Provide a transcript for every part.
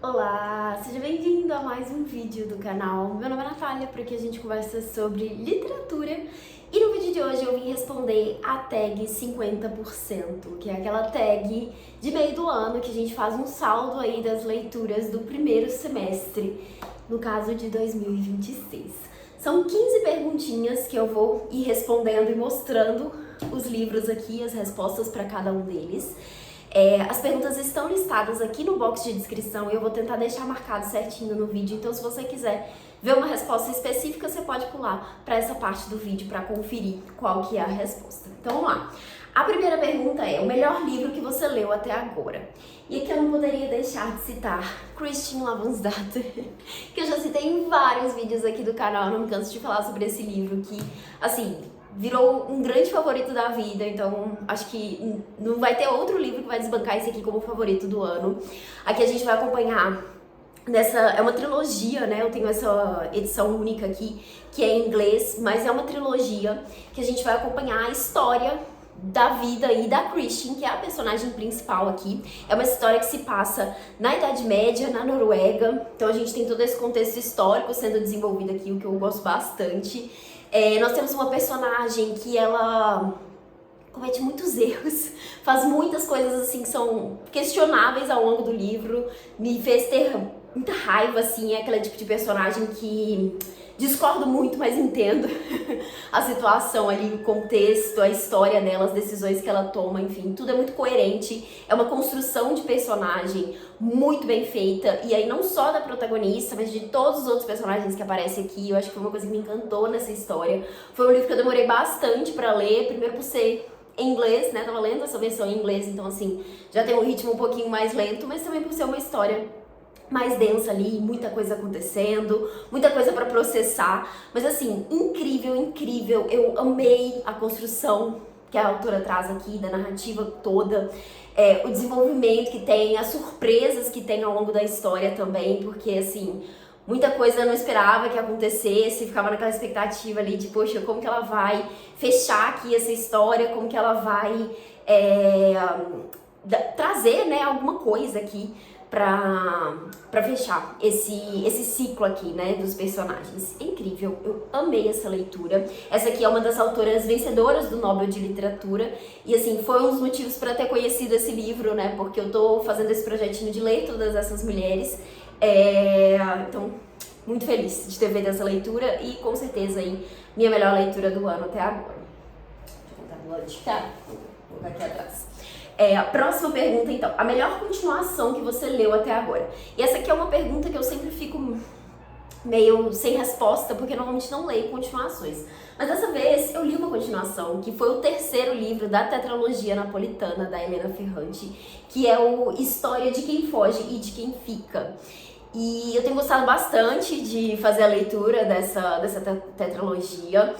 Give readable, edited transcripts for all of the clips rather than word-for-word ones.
Olá, seja bem-vindo a mais um vídeo do canal. Meu nome é Natália, por aqui a gente conversa sobre literatura e no vídeo de hoje eu vim responder a tag 50%, que é aquela tag de meio do ano que a gente faz um saldo aí das leituras do primeiro semestre, no caso de 2026. São 15 perguntinhas que eu vou ir respondendo e mostrando os livros aqui, as respostas para cada um deles. As perguntas estão listadas aqui no box de descrição e eu vou tentar deixar marcado certinho no vídeo, então se você quiser ver uma resposta específica, você pode pular para essa parte do vídeo para conferir qual que é a resposta. Então vamos lá. A primeira pergunta é: o melhor livro que você leu até agora? E aqui eu não poderia deixar de citar Christine Lavransdatter, que eu já citei em vários vídeos aqui do canal, eu não me canso de falar sobre esse livro que, assim, virou um grande favorito da vida, então acho que não vai ter outro livro que vai desbancar esse aqui como favorito do ano. Aqui a gente vai acompanhar é uma trilogia, né? Eu tenho essa edição única aqui, que é em inglês, mas é uma trilogia que a gente vai acompanhar a história da vida e da Christine, que é a personagem principal aqui. É uma história que se passa na Idade Média, na Noruega, então a gente tem todo esse contexto histórico sendo desenvolvido aqui, o que eu gosto bastante. Nós temos uma personagem que ela comete muitos erros, faz muitas coisas assim que são questionáveis ao longo do livro, me fez ter muita raiva, assim, é aquele tipo de personagem que discordo muito, mas entendo a situação ali, o contexto, a história dela, as decisões que ela toma, enfim, tudo é muito coerente, é uma construção de personagem muito bem feita, e aí não só da protagonista, mas de todos os outros personagens que aparecem aqui. Eu acho que foi uma coisa que me encantou nessa história. Foi um livro que eu demorei bastante pra ler, primeiro por ser em inglês, né, tava lendo essa versão em inglês, então assim, já tem um ritmo um pouquinho mais lento, mas também por ser uma história mais densa ali, muita coisa acontecendo, muita coisa pra processar, mas assim, incrível, incrível. Eu amei a construção que a autora traz aqui, da narrativa toda, o desenvolvimento que tem, as surpresas que tem ao longo da história também, porque assim, muita coisa eu não esperava que acontecesse, ficava naquela expectativa ali de, poxa, como que ela vai fechar aqui essa história, como que ela vai trazer, né, alguma coisa aqui pra fechar esse ciclo aqui, né, dos personagens. É incrível, eu amei essa leitura. Essa aqui é uma das autoras vencedoras do Nobel de Literatura e, assim, foi um dos motivos para ter conhecido esse livro, né, porque eu tô fazendo esse projetinho de ler todas essas mulheres. Então, muito feliz de ter feito essa leitura e, com certeza, aí, minha melhor leitura do ano até agora. Deixa eu contar do lado de cá, vou colocar aqui atrás. A próxima pergunta, então, a melhor continuação que você leu até agora? E essa aqui é uma pergunta que eu sempre fico meio sem resposta, porque normalmente não leio continuações. Mas dessa vez eu li uma continuação, que foi o terceiro livro da tetralogia napolitana da Elena Ferrante, que é o História de Quem Foge e de Quem Fica. E eu tenho gostado bastante de fazer a leitura dessa tetralogia.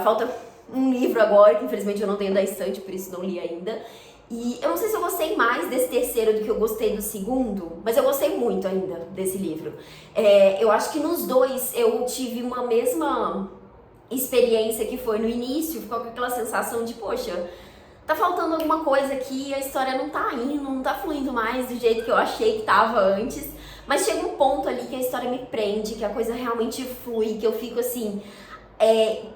Falta um livro agora, que infelizmente eu não tenho da estante, por isso não li ainda. E eu não sei se eu gostei mais desse terceiro do que eu gostei do segundo, mas eu gostei muito ainda desse livro. Eu acho que nos dois eu tive uma mesma experiência que foi no início, ficou com aquela sensação de, poxa, tá faltando alguma coisa aqui, a história não tá indo, não tá fluindo mais do jeito que eu achei que tava antes. Mas chega um ponto ali que a história me prende, que a coisa realmente flui, que eu fico assim,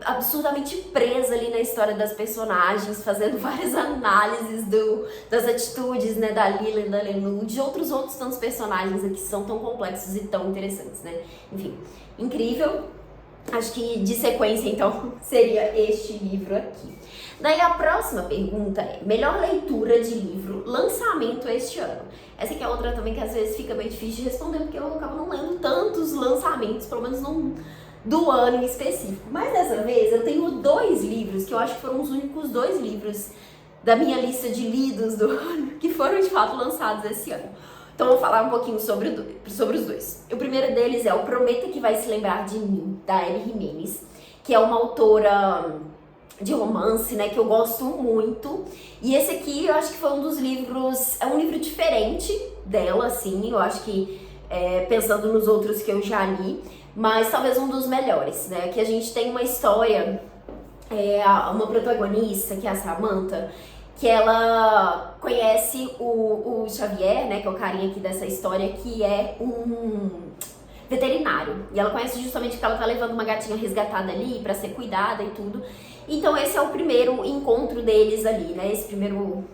absurdamente presa ali na história das personagens, fazendo várias análises das atitudes, né, da Lila e da Lenu, de outros tantos personagens aqui que são tão complexos e tão interessantes, né? Enfim, incrível. Acho que de sequência, então, seria este livro aqui. Daí a próxima pergunta é: melhor leitura de livro, lançamento este ano? Essa aqui é outra também que às vezes fica meio difícil de responder, porque eu acabo não lendo tantos lançamentos, pelo menos não do ano em específico. Mas dessa vez eu tenho dois livros, que eu acho que foram os únicos dois livros da minha lista de lidos do ano, que foram de fato lançados esse ano. Então eu vou falar um pouquinho sobre os dois. O primeiro deles é O Prometa que Vai Se Lembrar de Mim, da Abby Jimenez, que é uma autora de romance, né, que eu gosto muito. E esse aqui eu acho que foi um dos livros, é um livro diferente dela, assim, eu acho que, pensando nos outros que eu já li, mas talvez um dos melhores, né, que a gente tem uma história, uma protagonista, que é a Samantha, que ela conhece o Xavier, né, que é o carinha aqui dessa história, que é um veterinário. E ela conhece justamente porque ela tá levando uma gatinha resgatada ali pra ser cuidada e tudo. Então esse é o primeiro encontro deles ali, né, esse primeiro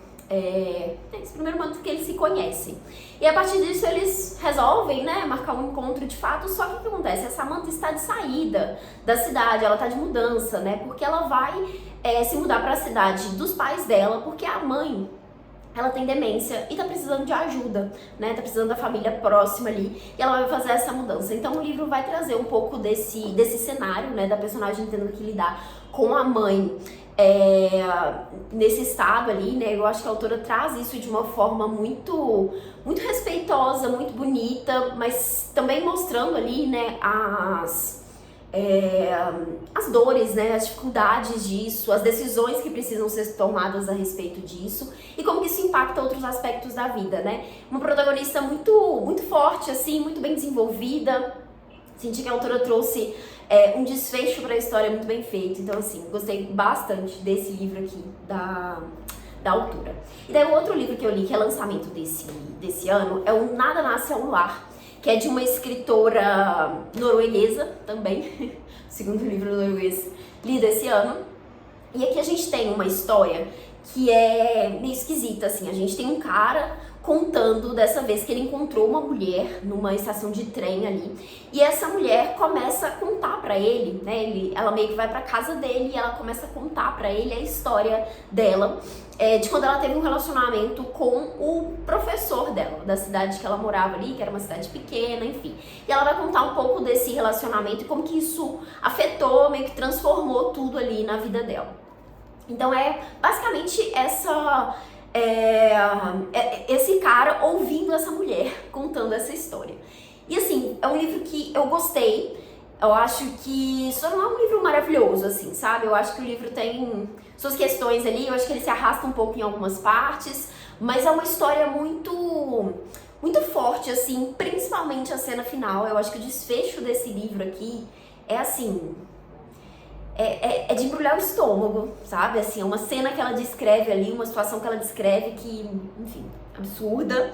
momento que eles se conhecem. E a partir disso eles resolvem, né, marcar um encontro de fato. Só que o que acontece? A Samantha está de saída da cidade, ela tá de mudança, né, porque ela vai se mudar para a cidade dos pais dela, porque a mãe, ela tem demência e tá precisando de ajuda, né, tá precisando da família próxima ali, e ela vai fazer essa mudança. Então o livro vai trazer um pouco desse cenário, né, da personagem tendo que lidar com a mãe nesse estado ali, né. Eu acho que a autora traz isso de uma forma muito respeitosa, muito bonita, mas também mostrando ali, né, as dores, né, as dificuldades disso, as decisões que precisam ser tomadas a respeito disso e como que isso impacta outros aspectos da vida, né. Uma protagonista muito forte, assim, muito bem desenvolvida. Senti que a autora trouxe um desfecho para a história muito bem feito. Então, assim, gostei bastante desse livro aqui da autora. E daí o outro livro que eu li, que é lançamento desse ano, é o Nada Nasce ao Lar, que é de uma escritora norueguesa também, o segundo livro norueguês lido esse ano. E aqui a gente tem uma história que é meio esquisita, assim. A gente tem um cara contando dessa vez que ele encontrou uma mulher numa estação de trem ali, e essa mulher começa a contar pra ele, né, ela meio que vai pra casa dele e ela começa a contar pra ele a história dela, de quando ela teve um relacionamento com o professor dela, da cidade que ela morava ali, que era uma cidade pequena, enfim. E ela vai contar um pouco desse relacionamento e como que isso afetou, meio que transformou tudo ali na vida dela. Então é basicamente esse cara ouvindo essa mulher contando essa história. E assim, é um livro que eu gostei. Eu acho que só não é um livro maravilhoso, assim, sabe? Eu acho que o livro tem suas questões ali, eu acho que ele se arrasta um pouco em algumas partes, mas é uma história muito forte, assim, principalmente a cena final. Eu acho que o desfecho desse livro aqui é assim, é de embrulhar o estômago, sabe? Assim, é uma cena que ela descreve ali, uma situação que ela descreve que, enfim, absurda.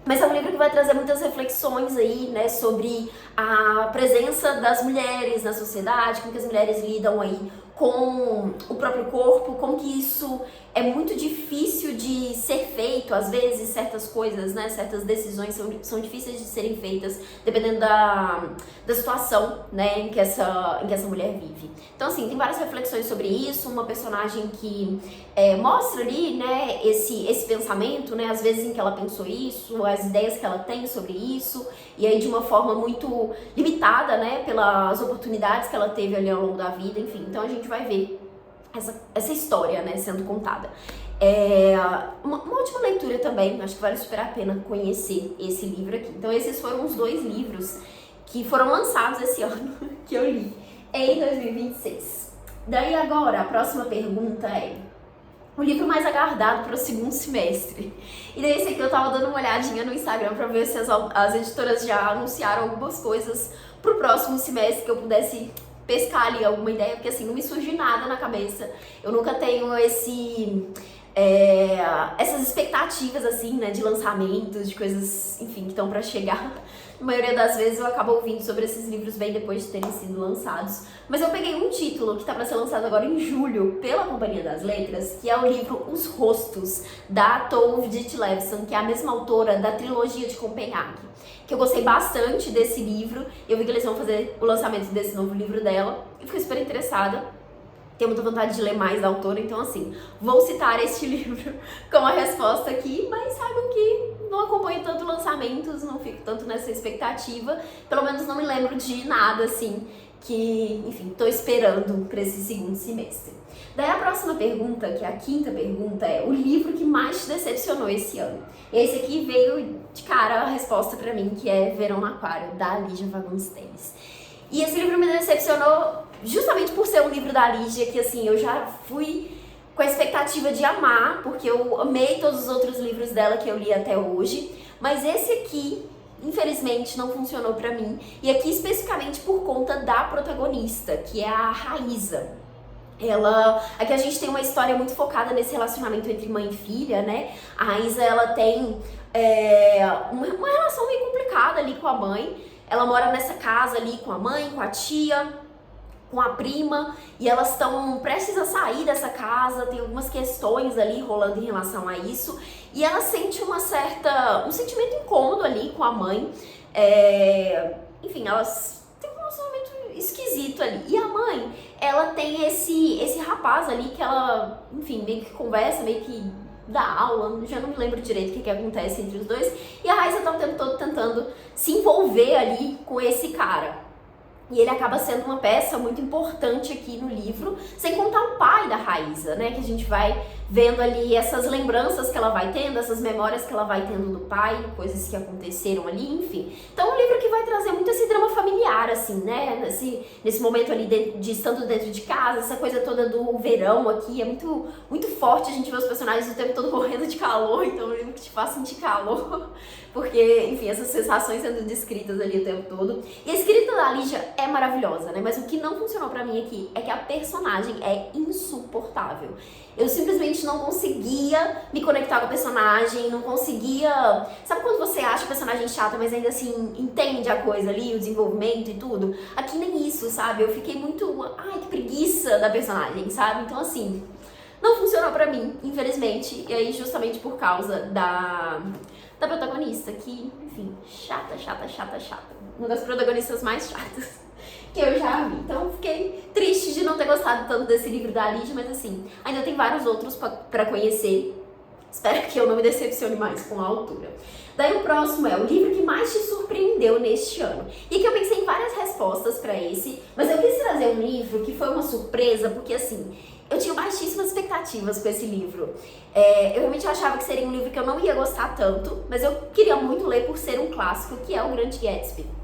Mas é um livro que vai trazer muitas reflexões aí, né, sobre a presença das mulheres na sociedade, como que as mulheres lidam aí com o próprio corpo, como que isso é muito difícil de ser feito, às vezes certas coisas, né, certas decisões são difíceis de serem feitas, dependendo da situação, né, em que essa mulher vive. Então, assim, tem várias reflexões sobre isso, uma personagem que mostra ali, né, esse pensamento, né, às vezes em que ela pensou isso, as ideias que ela tem sobre isso, e aí de uma forma muito limitada, né, pelas oportunidades que ela teve ali ao longo da vida, enfim. Então a gente vai ver essa história, né, sendo contada. Uma ótima leitura também, acho que vale super a pena conhecer esse livro aqui. Então esses foram os 2 livros que foram lançados esse ano, que eu li em 2026. Daí agora, a próxima pergunta é o livro mais aguardado para o segundo semestre. E daí esse aqui eu tava dando uma olhadinha no Instagram pra ver se as editoras já anunciaram algumas coisas pro próximo semestre que eu pudesse pescar ali alguma ideia, porque assim, não me surge nada na cabeça. Eu nunca tenho essas expectativas assim, né, de lançamentos, de coisas, enfim, que estão pra chegar. Na maioria das vezes eu acabo ouvindo sobre esses livros bem depois de terem sido lançados. Mas eu peguei um título que tá pra ser lançado agora em julho pela Companhia das Letras, que é o livro Os Rostos, da Tove Ditlevsen, que é a mesma autora da trilogia de Copenhague. Que eu gostei bastante desse livro. Eu vi que eles vão fazer o lançamento desse novo livro dela e fiquei super interessada. Tenho muita vontade de ler mais da autora, então assim, vou citar este livro como a resposta aqui, mas saibam que não acompanho tanto lançamentos, não fico tanto nessa expectativa, pelo menos não me lembro de nada assim, que, enfim, tô esperando para esse segundo semestre. Daí a próxima pergunta, que é a 5ª pergunta, é o livro que mais te decepcionou esse ano. E esse aqui veio de cara a resposta pra mim, que é Verão no Aquário, da Lígia Fagundes Telles. E esse livro me decepcionou justamente por ser um livro da Lígia, que assim, eu já fui com a expectativa de amar, porque eu amei todos os outros livros dela que eu li até hoje, mas esse aqui, infelizmente, não funcionou pra mim, e aqui especificamente por conta da protagonista, que é a Raíza. Aqui a gente tem uma história muito focada nesse relacionamento entre mãe e filha, né? A Raíza, ela tem uma relação meio complicada ali com a mãe. Ela mora nessa casa ali com a mãe, com a tia, com a prima, e elas estão prestes a sair dessa casa, tem algumas questões ali rolando em relação a isso, e ela sente um sentimento incômodo ali com a mãe. Enfim, elas têm um relacionamento esquisito ali. E a mãe, ela tem esse rapaz ali que ela, enfim, meio que conversa, meio que dá aula, já não me lembro direito o que acontece entre os dois. E a Raíza tá o tempo todo tentando se envolver ali com esse cara. E ele acaba sendo uma peça muito importante aqui no livro, sem contar o pai da Raíza, né? Que a gente vai vendo ali essas lembranças que ela vai tendo, essas memórias que ela vai tendo do pai, coisas que aconteceram ali, enfim. Então é um livro que vai trazer muito esse drama familiar, assim, né? Nesse momento ali de estando dentro de casa, essa coisa toda do verão aqui, é muito, muito forte. A gente vê os personagens o tempo todo morrendo de calor, então é um livro que te faz sentir calor, porque, enfim, essas sensações sendo descritas ali o tempo todo. E a escrita da Lígia é maravilhosa, né? Mas o que não funcionou pra mim aqui é que a personagem é insuportável. Eu simplesmente não conseguia me conectar com a personagem, não conseguia... Sabe quando você acha o personagem chata, mas ainda assim entende a coisa ali, o desenvolvimento e tudo? Aqui nem isso, sabe? Eu fiquei muito... Ai, que preguiça da personagem, sabe? Então, assim, não funcionou pra mim, infelizmente. E aí, justamente por causa da protagonista, que, enfim, chata. Uma das protagonistas mais chatas que eu já vi. Então fiquei triste de não ter gostado tanto desse livro da Lígia, mas assim, ainda tem vários outros pra conhecer. Espero que eu não me decepcione mais com a autora. Daí o próximo é o livro que mais te surpreendeu neste ano. E aqui eu pensei em várias respostas pra esse, mas eu quis trazer um livro que foi uma surpresa, porque assim, eu tinha baixíssimas expectativas com esse livro. Eu realmente achava que seria um livro que eu não ia gostar tanto, mas eu queria muito ler por ser um clássico, que é O Grande Gatsby.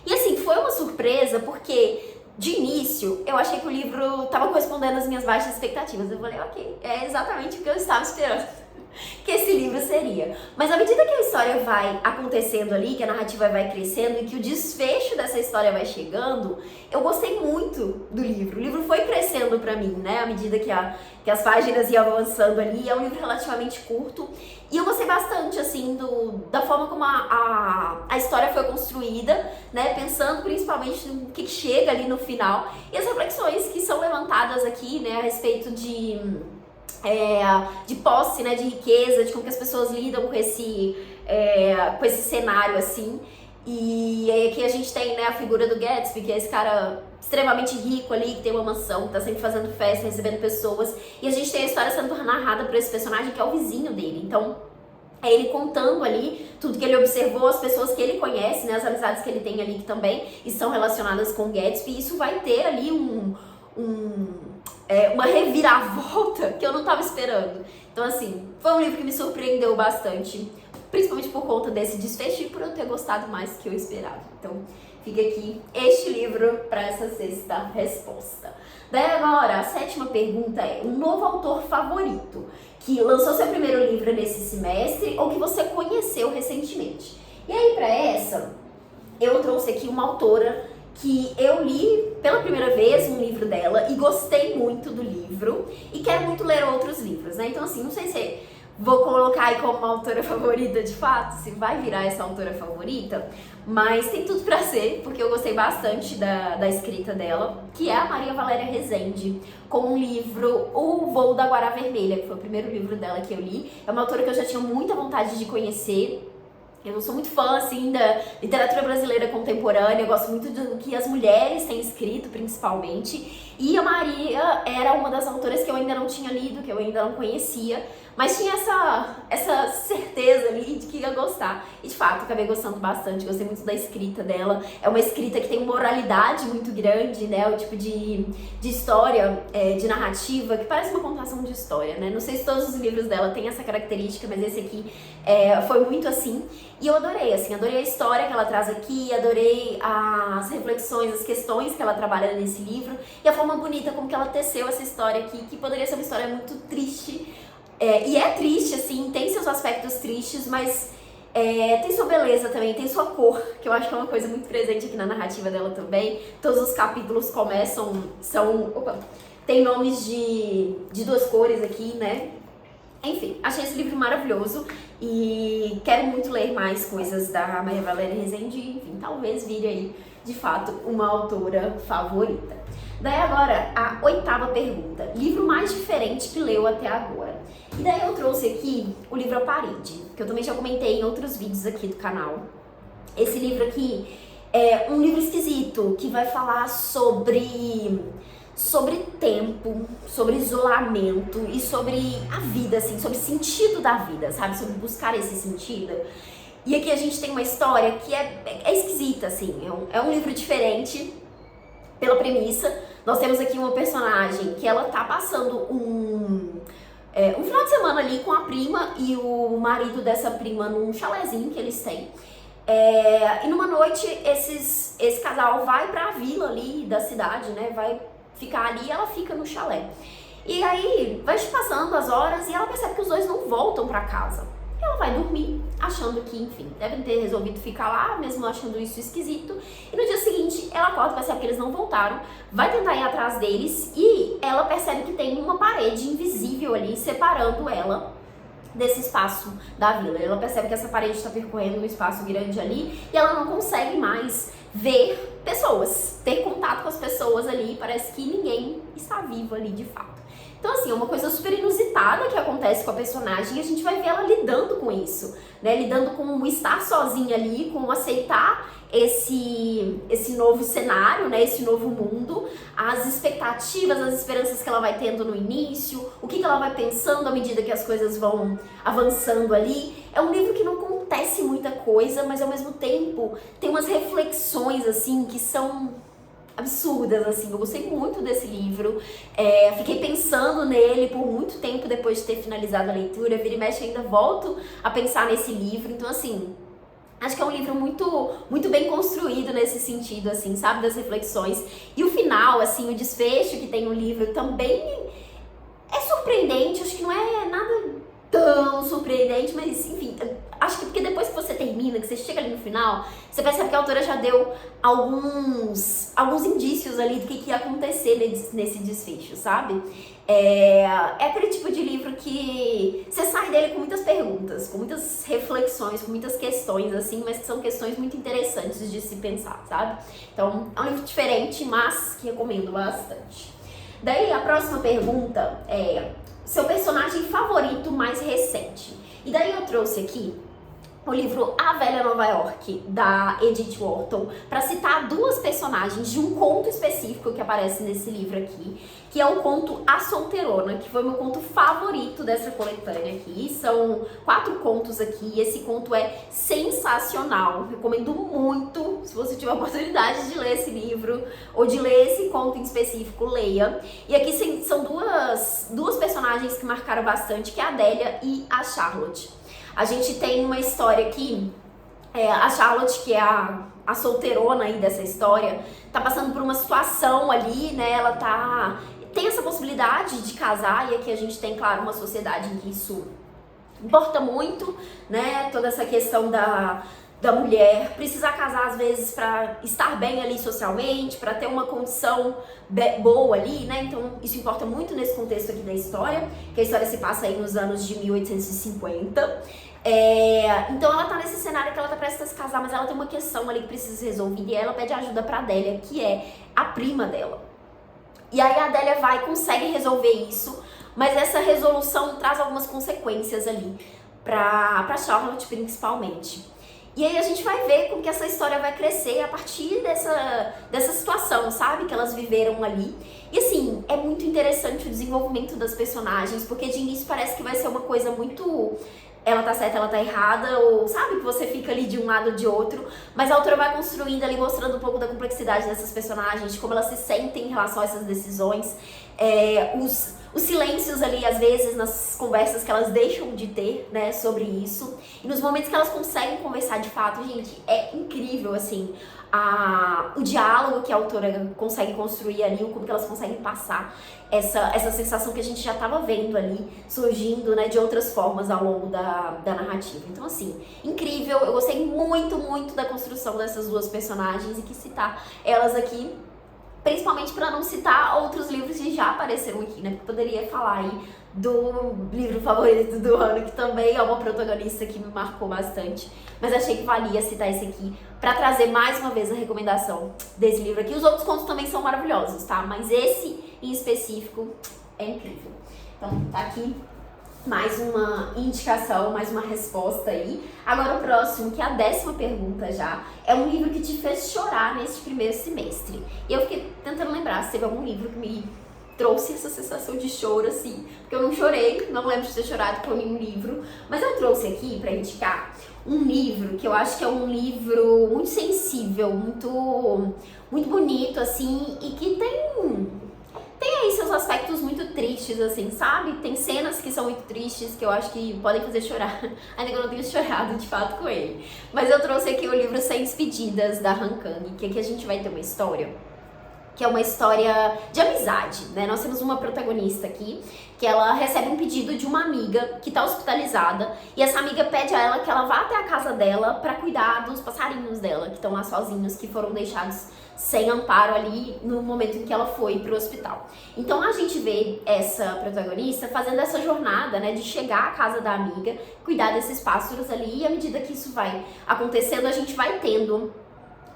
E assim, foi uma surpresa porque, de início, eu achei que o livro estava correspondendo às minhas baixas expectativas. Eu falei, ok, é exatamente o que eu estava esperando que esse livro seria. Mas à medida que a história vai acontecendo ali, que a narrativa vai crescendo e que o desfecho dessa história vai chegando, eu gostei muito do livro. O livro foi crescendo pra mim, né? À medida que as páginas iam avançando ali. É um livro relativamente curto. E eu gostei bastante, assim, da forma como a história foi construída, né? Pensando principalmente no que chega ali no final. E as reflexões que são levantadas aqui, né? A respeito de posse, né, de riqueza, de como que as pessoas lidam com esse cenário, assim. E aí aqui a gente tem, né, a figura do Gatsby, que é esse cara extremamente rico ali, que tem uma mansão, que tá sempre fazendo festa, recebendo pessoas. E a gente tem a história sendo narrada por esse personagem, que é o vizinho dele. Então, é ele contando ali tudo que ele observou, as pessoas que ele conhece, né, as amizades que ele tem ali, que também estão relacionadas com o Gatsby. E isso vai ter ali uma reviravolta que eu não tava esperando. Então, assim, foi um livro que me surpreendeu bastante, principalmente por conta desse desfecho e por eu ter gostado mais do que eu esperava. Então, fica aqui este livro para essa sexta resposta. Daí agora, a sétima pergunta é: um novo autor favorito que lançou seu primeiro livro nesse semestre ou que você conheceu recentemente? E aí, para essa, eu trouxe aqui uma autora que eu li pela primeira vez um livro dela e gostei muito do livro e quero muito ler outros livros, né? Então, assim, não sei se vou colocar aí como uma autora favorita de fato, se vai virar essa autora favorita, mas tem tudo pra ser, porque eu gostei bastante da escrita dela, que é a Maria Valéria Rezende, com o livro O Voo da Guará Vermelha, que foi o primeiro livro dela que eu li. É uma autora que eu já tinha muita vontade de conhecer. Eu sou muito fã, assim, da literatura brasileira contemporânea, eu gosto muito do que as mulheres têm escrito, principalmente. E a Maria era uma das autoras que eu ainda não tinha lido, que eu ainda não conhecia, mas tinha essa certeza ali de que ia gostar. E, de fato, acabei gostando bastante, gostei muito da escrita dela. É uma escrita que tem uma oralidade muito grande, né? O tipo de história, de narrativa, que parece uma contação de história, né? Não sei se todos os livros dela têm essa característica, mas esse aqui foi muito assim. E eu adorei, assim, adorei a história que ela traz aqui, adorei as reflexões, as questões que ela trabalha nesse livro e a forma bonita como que ela teceu essa história aqui, que poderia ser uma história muito triste. E é triste, assim, tem seus aspectos tristes, mas tem sua beleza também, tem sua cor, que eu acho que é uma coisa muito presente aqui na narrativa dela também. Todos os capítulos começam, tem nomes de duas cores aqui, né? Enfim, achei esse livro maravilhoso e quero muito ler mais coisas da Maria Valéria Rezende, enfim, talvez vire aí, de fato, uma autora favorita. Daí agora, a 8ª pergunta, livro mais diferente que leu até agora. E daí eu trouxe aqui o livro A Parede, que eu também já comentei em outros vídeos aqui do canal. Esse livro aqui é um livro esquisito, que vai falar sobre tempo, sobre isolamento e sobre a vida, assim, sobre o sentido da vida, sabe? Sobre buscar esse sentido. E aqui a gente tem uma história que é esquisita, assim, é um livro diferente pela premissa. Nós temos aqui uma personagem que ela tá passando um final de semana ali com a prima e o marido dessa prima num chalezinho que eles têm. E numa noite esse casal vai pra vila ali da cidade, né? Vai ficar ali e ela fica no chalé. E aí vai passando as horas e ela percebe que os dois não voltam pra casa. Ela vai dormir, achando que, enfim, devem ter resolvido ficar lá, mesmo achando isso esquisito. E no dia seguinte, ela acorda, percebe que eles não voltaram, vai tentar ir atrás deles e ela percebe que tem uma parede invisível ali separando ela desse espaço da vila. Ela percebe que essa parede está percorrendo um espaço grande ali e ela não consegue mais ver pessoas, ter contato com as pessoas ali. Parece que ninguém está vivo ali de fato. Então, assim, é uma coisa super inusitada que acontece com a personagem e a gente vai ver ela lidando com isso, né? Lidando com estar sozinha ali, com aceitar esse novo cenário, né? Esse novo mundo, as expectativas, as esperanças que ela vai tendo no início, o que ela vai pensando à medida que as coisas vão avançando ali. É um livro que não acontece muita coisa, mas ao mesmo tempo tem umas reflexões, assim, que são absurdas, assim. Eu gostei muito desse livro, fiquei pensando nele por muito tempo depois de ter finalizado a leitura. Vira e mexe ainda volto a pensar nesse livro. Então, assim, acho que é um livro muito bem construído nesse sentido, assim, sabe, das reflexões. E o final, assim, o desfecho que tem no livro também é surpreendente. Acho que não é nada tão surpreendente, mas enfim, acho que porque depois que você termina, que você chega ali no final, você percebe que a autora já deu alguns indícios ali do que ia acontecer nesse desfecho, sabe? É aquele tipo de livro que você sai dele com muitas perguntas, com muitas reflexões, com muitas questões, assim, mas que são questões muito interessantes de se pensar, sabe? Então, é um livro diferente, mas que recomendo bastante. Daí, a próxima pergunta é: seu personagem favorito mais recente? E daí eu trouxe aqui o livro A Velha Nova York, da Edith Wharton, para citar duas personagens de um conto específico que aparece nesse livro aqui, que é o conto A Solteirona, que foi o meu conto favorito dessa coletânea aqui. São 4 contos aqui, esse conto é sensacional, recomendo muito. Se você tiver a oportunidade de ler esse livro, ou de ler esse conto em específico, leia. E aqui são duas personagens que marcaram bastante, que é a Adélia e a Charlotte. A gente tem uma história aqui, a Charlotte, que é a solteirona aí dessa história, tá passando por uma situação ali, né? Ela tem essa possibilidade de casar, e aqui a gente tem, claro, uma sociedade em que isso importa muito, né? Toda essa questão da mulher precisar casar às vezes para estar bem ali socialmente, para ter uma condição boa ali, né? Então isso importa muito nesse contexto aqui da história, que a história se passa aí nos anos de 1850. Então ela tá nesse cenário que ela tá prestes a se casar, mas ela tem uma questão ali que precisa ser resolvida e ela pede ajuda pra Adélia, que é a prima dela. E aí a Adélia consegue resolver isso, mas essa resolução traz algumas consequências ali pra Charlotte principalmente. E aí a gente vai ver como que essa história vai crescer a partir dessa situação, sabe? Que elas viveram ali. E assim, é muito interessante o desenvolvimento das personagens, porque de início parece que vai ser uma coisa muito... ela tá certa, ela tá errada, ou sabe, que você fica ali de um lado ou de outro, mas a autora vai construindo ali, mostrando um pouco da complexidade dessas personagens, de como elas se sentem em relação a essas decisões, os silêncios ali, às vezes, nas conversas que elas deixam de ter, né, sobre isso, e nos momentos que elas conseguem conversar de fato, gente, é incrível, assim, o diálogo que a autora consegue construir ali, como que elas conseguem passar essa sensação que a gente já estava vendo ali, surgindo, né, de outras formas ao longo da narrativa. Então, assim, incrível, eu gostei muito, muito da construção dessas duas personagens, e quis citar elas aqui principalmente para não citar outros livros que já apareceram aqui, né? Porque poderia falar aí do livro favorito do ano, que também é uma protagonista que me marcou bastante, mas achei que valia citar esse aqui pra trazer mais uma vez a recomendação desse livro aqui. Os outros contos também são maravilhosos, tá? Mas esse em específico é incrível. Então tá aqui mais uma indicação, mais uma resposta aí. Agora o próximo, que é a 10ª pergunta já, é um livro que te fez chorar neste primeiro semestre. E eu fiquei tentando lembrar se teve algum livro que me trouxe essa sensação de choro, assim, porque eu não chorei, não lembro de ter chorado com nenhum livro, mas eu trouxe aqui pra indicar um livro que eu acho que é um livro muito sensível, muito bonito, assim, e que tem aí seus aspectos muito tristes, assim, sabe? Tem cenas que são muito tristes, que eu acho que podem fazer chorar, ainda que eu não tenha chorado de fato com ele. Mas eu trouxe aqui o livro 100 Despedidas, da Han Kang, que aqui a gente vai ter uma história que é uma história de amizade, né? Nós temos uma protagonista aqui, que ela recebe um pedido de uma amiga que tá hospitalizada, e essa amiga pede a ela que ela vá até a casa dela pra cuidar dos passarinhos dela, que estão lá sozinhos, que foram deixados sem amparo ali no momento em que ela foi pro hospital. Então a gente vê essa protagonista fazendo essa jornada, né, de chegar à casa da amiga, cuidar desses pássaros ali, e à medida que isso vai acontecendo, a gente vai tendo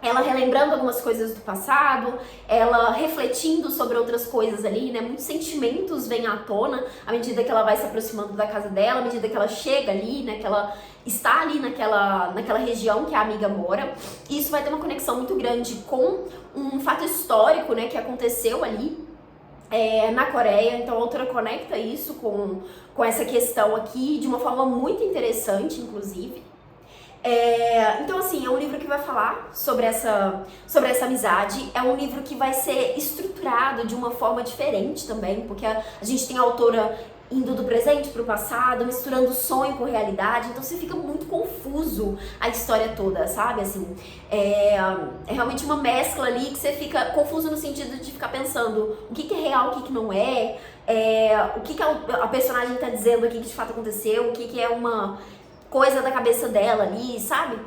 ela relembrando algumas coisas do passado, ela refletindo sobre outras coisas ali, né? Muitos sentimentos vêm à tona à medida que ela vai se aproximando da casa dela, à medida que ela chega ali, né? Que ela está ali naquela região que a amiga mora. E isso vai ter uma conexão muito grande com um fato histórico, né? Que aconteceu ali na Coreia. Então a autora conecta isso com essa questão aqui de uma forma muito interessante, inclusive. Então assim, é um livro que vai falar sobre essa amizade, é um livro que vai ser estruturado de uma forma diferente também, porque a gente tem a autora indo do presente pro passado, misturando sonho com realidade, então você fica muito confuso a história toda, sabe, assim, é realmente uma mescla ali que você fica confuso no sentido de ficar pensando o que é real, o que não é, o que a personagem tá dizendo aqui que de fato aconteceu, o que é uma coisa da cabeça dela ali, sabe?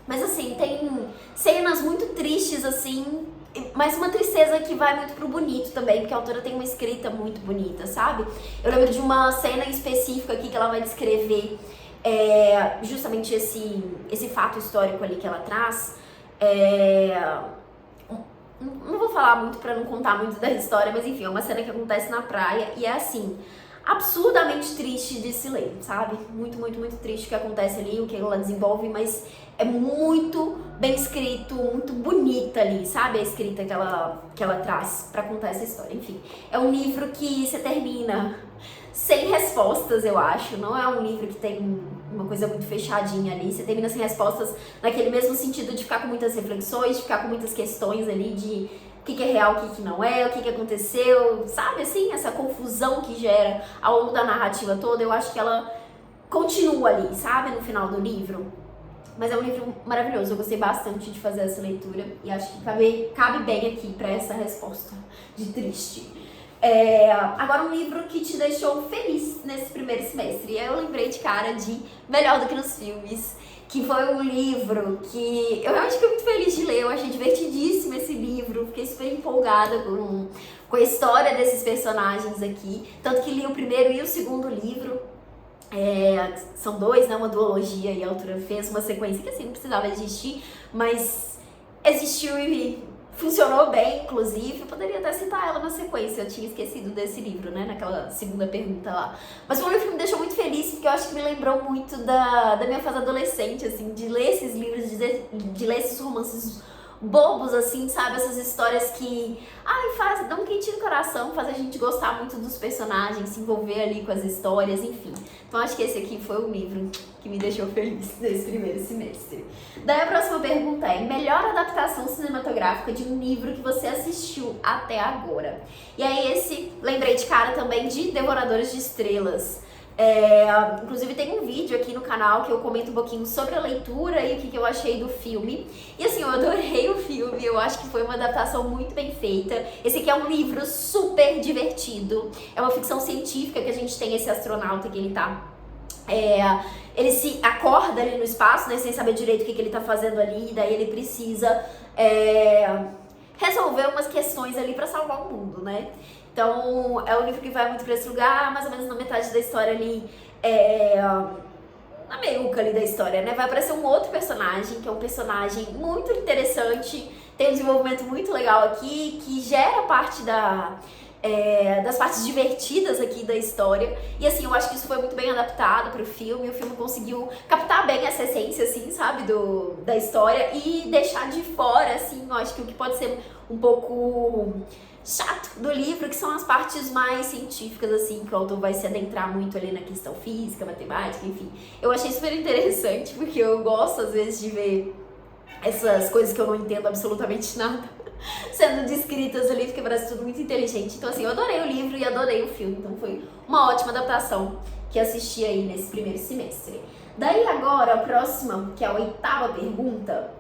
Mas assim, tem cenas muito tristes, assim, mas uma tristeza que vai muito pro bonito também, porque a autora tem uma escrita muito bonita, sabe? Eu lembro de uma cena específica aqui que ela vai descrever justamente esse fato histórico ali que ela traz. Não vou falar muito pra não contar muito da história, mas enfim, é uma cena que acontece na praia e é assim, absurdamente triste de se ler, sabe? Muito, muito, muito triste o que acontece ali, o que ela desenvolve, mas é muito bem escrito, muito bonita ali, sabe? A escrita que ela traz pra contar essa história. Enfim, é um livro que você termina sem respostas, eu acho. Não é um livro que tem uma coisa muito fechadinha ali. Você termina sem respostas naquele mesmo sentido de ficar com muitas reflexões, de ficar com muitas questões ali de o que é real, o que não é, o que aconteceu, sabe, assim, essa confusão que gera ao longo da narrativa toda, eu acho que ela continua ali, sabe, no final do livro. Mas é um livro maravilhoso, eu gostei bastante de fazer essa leitura e acho que cabe bem aqui pra essa resposta de triste. Agora um livro que te deixou feliz nesse primeiro semestre, e aí eu lembrei de cara de Melhor do que nos Filmes, que foi um livro que eu realmente fiquei muito feliz de ler, eu achei divertidíssimo esse livro, fiquei super empolgada com a história desses personagens aqui, tanto que li o primeiro e o segundo livro, são dois, né, uma duologia, e a autora fez uma sequência que assim não precisava existir, mas existiu e funcionou bem, inclusive. Eu poderia até citar ela na sequência, eu tinha esquecido desse livro, né, naquela segunda pergunta lá. Mas foi um livro que me deixou muito feliz, porque eu acho que me lembrou muito da minha fase adolescente, assim, de ler esses livros, de ler esses romances bobos, assim, sabe? Essas histórias que, dá um quentinho no coração, faz a gente gostar muito dos personagens, se envolver ali com as histórias, enfim. Então acho que esse aqui foi o livro que me deixou feliz nesse primeiro semestre. Daí a próxima pergunta é: melhor adaptação cinematográfica de um livro que você assistiu até agora? E aí lembrei de cara também de Devoradores de Estrelas. Inclusive tem um vídeo aqui no canal que eu comento um pouquinho sobre a leitura e o que eu achei do filme. E assim, eu adorei o filme, eu acho que foi uma adaptação muito bem feita. Esse aqui é um livro super divertido, é uma ficção científica que a gente tem esse astronauta que ele se acorda ali no espaço, né, sem saber direito o que ele tá fazendo ali, e daí ele precisa resolver umas questões ali pra salvar o mundo, né? Então, é um livro que vai muito pra esse lugar, mais ou menos na metade da história ali, na meiuca ali da história, né? Vai aparecer um outro personagem, que é um personagem muito interessante, tem um desenvolvimento muito legal aqui, que gera parte das partes divertidas aqui da história. E assim, eu acho que isso foi muito bem adaptado pro filme. O filme conseguiu captar bem essa essência, assim, sabe, da história e deixar de fora, assim, eu acho que o que pode ser um pouco chato do livro, que são as partes mais científicas, assim, que o autor vai se adentrar muito ali na questão física, matemática, enfim. Eu achei super interessante, porque eu gosto, às vezes, de ver essas coisas que eu não entendo absolutamente nada sendo descritas ali, porque parece tudo muito inteligente. Então, assim, eu adorei o livro e adorei o filme, então foi uma ótima adaptação que assisti aí nesse primeiro semestre. Daí agora, a próxima, que é a 8ª pergunta,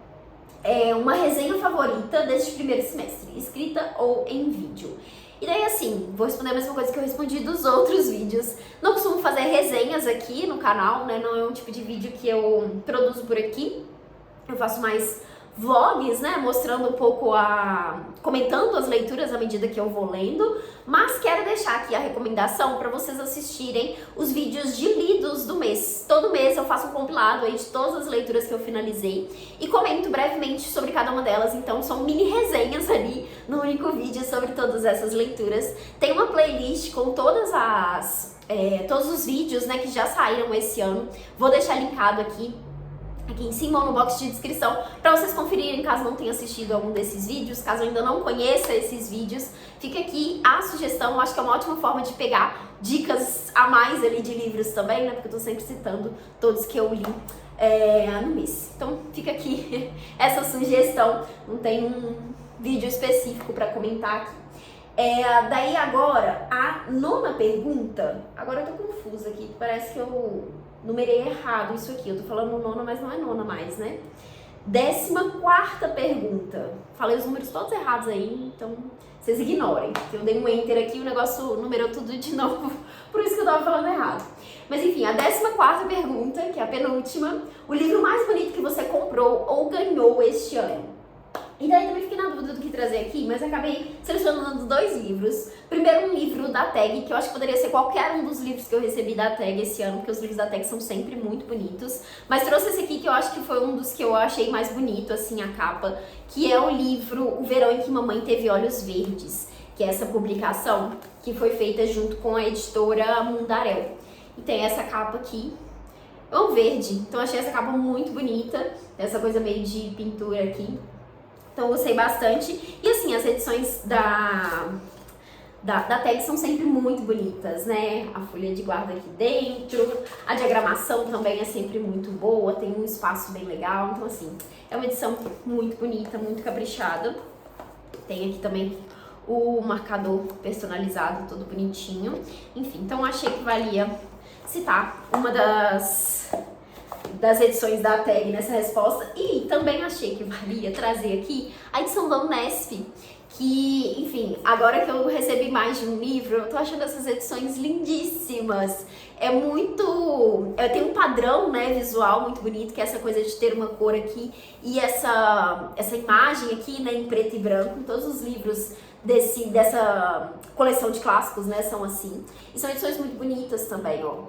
é uma resenha favorita deste primeiro semestre, escrita ou em vídeo. E daí assim, vou responder a mesma coisa que eu respondi dos outros vídeos. Não costumo fazer resenhas aqui no canal, né? Não é um tipo de vídeo que eu produzo por aqui. Eu faço mais vlogs, né, mostrando um pouco comentando as leituras à medida que eu vou lendo, mas quero deixar aqui a recomendação para vocês assistirem os vídeos de lidos do mês. Todo mês eu faço um compilado aí de todas as leituras que eu finalizei e comento brevemente sobre cada uma delas, então são mini resenhas ali no único vídeo sobre todas essas leituras. Tem uma playlist com todos os vídeos, né, que já saíram esse ano, vou deixar linkado aqui em cima ou no box de descrição para vocês conferirem caso não tenha assistido algum desses vídeos, caso ainda não conheça esses vídeos, fica aqui a sugestão. Eu acho que é uma ótima forma de pegar dicas a mais ali de livros também, né, porque eu tô sempre citando todos que eu li no mês. Então fica aqui essa sugestão, não tem um vídeo específico para comentar aqui. Daí agora, a 9ª pergunta, agora eu tô confusa aqui, parece que eu numerei errado isso aqui, eu tô falando 9ª, mas não é 9ª mais, né? 14ª pergunta, falei os números todos errados aí, então vocês ignorem, que eu dei um enter aqui e o negócio numerou tudo de novo, por isso que eu tava falando errado. Mas enfim, a 14ª pergunta, que é a penúltima, o livro mais bonito que você comprou ou ganhou este ano? E daí também fiquei na dúvida do que trazer aqui, mas acabei selecionando 2 livros. Primeiro, um livro da Tag, que eu acho que poderia ser qualquer um dos livros que eu recebi da Tag esse ano, porque os livros da Tag são sempre muito bonitos. Mas trouxe esse aqui que eu acho que foi um dos que eu achei mais bonito, assim, a capa, que é o livro O Verão em que Mamãe Teve Olhos Verdes, que é essa publicação que foi feita junto com a editora Mundaréu. E tem essa capa aqui, é um verde, então achei essa capa muito bonita, essa coisa meio de pintura aqui. Então eu gostei bastante. E assim, as edições da Tag são sempre muito bonitas, né? A folha de guarda aqui dentro, a diagramação também é sempre muito boa, tem um espaço bem legal. Então assim, é uma edição muito bonita, muito caprichada. Tem aqui também o marcador personalizado, todo bonitinho. Enfim, então achei que valia citar uma das edições da Tag nessa resposta, e também achei que valia trazer aqui a edição da Unesp, que, enfim, agora que eu recebi mais de um livro, eu tô achando essas edições lindíssimas. Tem um padrão, né, visual muito bonito, que é essa coisa de ter uma cor aqui e essa imagem aqui, né, em preto e branco. Todos os livros dessa coleção de clássicos, né, são assim. E são edições muito bonitas também, ó,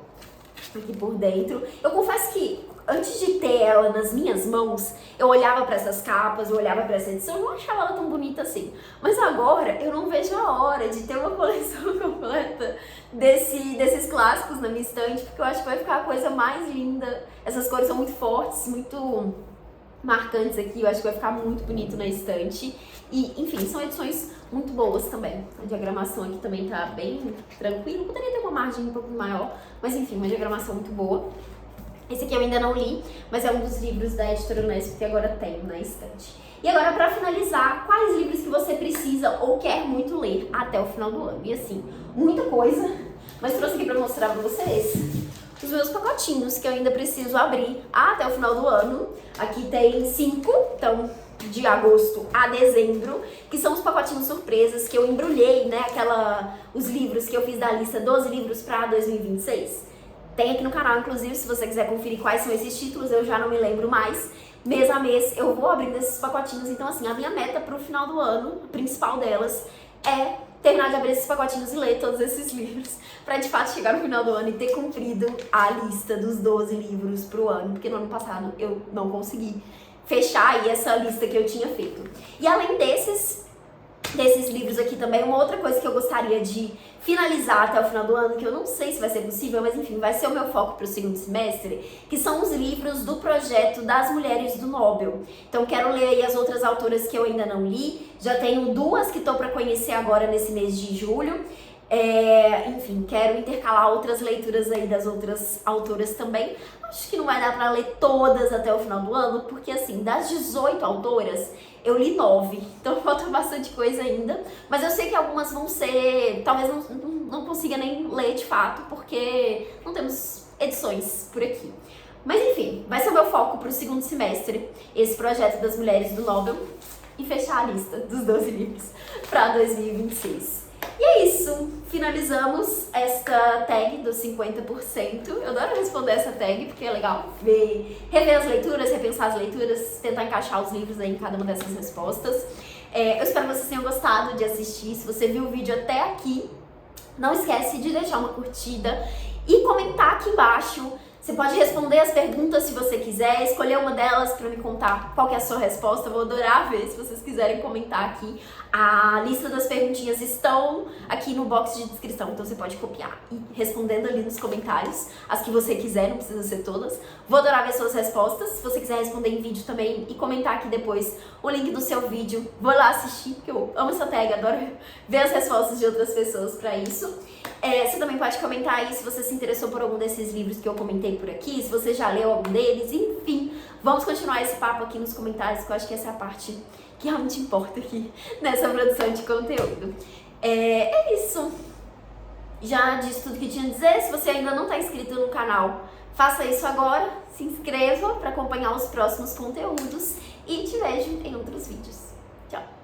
aqui por dentro. Eu confesso que antes de ter ela nas minhas mãos, eu olhava para essas capas, eu olhava para essa edição, eu não achava ela tão bonita assim. Mas agora eu não vejo a hora de ter uma coleção completa desses clássicos na minha estante, porque eu acho que vai ficar a coisa mais linda. Essas cores são muito fortes, muito marcantes aqui, eu acho que vai ficar muito bonito na estante. E, enfim, são edições muito boas também. A diagramação aqui também tá bem tranquila, poderia ter uma margem um pouco maior, mas enfim, uma diagramação muito boa. Esse aqui eu ainda não li, mas é um dos livros da editora Unesp que agora tenho na estante. E agora, para finalizar, quais livros que você precisa ou quer muito ler até o final do ano? E assim, muita coisa, mas trouxe aqui para mostrar para vocês os meus pacotinhos que eu ainda preciso abrir até o final do ano. Aqui tem 5, então de agosto a dezembro, que são os pacotinhos surpresas que eu embrulhei, né, os livros que eu fiz da lista 12 livros para 2026. Tem aqui no canal, inclusive, se você quiser conferir quais são esses títulos, eu já não me lembro mais. Mês a mês eu vou abrindo esses pacotinhos, então assim, a minha meta pro final do ano, a principal delas, é terminar de abrir esses pacotinhos e ler todos esses livros, pra de fato chegar no final do ano e ter cumprido a lista dos 12 livros pro ano, porque no ano passado eu não consegui fechar aí essa lista que eu tinha feito. E além desses livros aqui também, uma outra coisa que eu gostaria de finalizar até o final do ano, que eu não sei se vai ser possível, mas enfim, vai ser o meu foco para o segundo semestre, que são os livros do projeto das Mulheres do Nobel. Então quero ler aí as outras autoras que eu ainda não li, já tenho 2 que estou para conhecer agora nesse mês de julho. Enfim, quero intercalar outras leituras aí das outras autoras também. Acho que não vai dar pra ler todas até o final do ano, porque assim, das 18 autoras, eu li 9, então falta bastante coisa ainda. Mas eu sei que algumas vão ser, talvez não consiga nem ler de fato, porque não temos edições por aqui. Mas enfim, vai ser o meu foco pro segundo semestre, esse projeto das Mulheres do Nobel, e fechar a lista dos 12 livros pra 2026. E é isso, finalizamos esta tag dos 50%. Eu adoro responder essa tag porque é legal rever as leituras, repensar as leituras, tentar encaixar os livros aí em cada uma dessas respostas. Eu espero que vocês tenham gostado de assistir. Se você viu o vídeo até aqui, não esquece de deixar uma curtida e comentar aqui embaixo. Você pode responder as perguntas se você quiser, escolher uma delas para me contar qual que é a sua resposta. Eu vou adorar ver se vocês quiserem comentar aqui. A lista das perguntinhas estão aqui no box de descrição, então você pode copiar e ir respondendo ali nos comentários as que você quiser, não precisa ser todas. Vou adorar ver suas respostas. Se você quiser responder em vídeo também e comentar aqui depois o link do seu vídeo, vou lá assistir, porque eu amo essa tag, adoro ver as respostas de outras pessoas para isso. Você também pode comentar aí se você se interessou por algum desses livros que eu comentei por aqui, se você já leu algum deles, enfim. Vamos continuar esse papo aqui nos comentários, que eu acho que essa é a parte que realmente importa aqui nessa produção de conteúdo. É isso. Já disse tudo que tinha a dizer. Se você ainda não está inscrito no canal, faça isso agora. Se inscreva para acompanhar os próximos conteúdos e te vejo em outros vídeos. Tchau!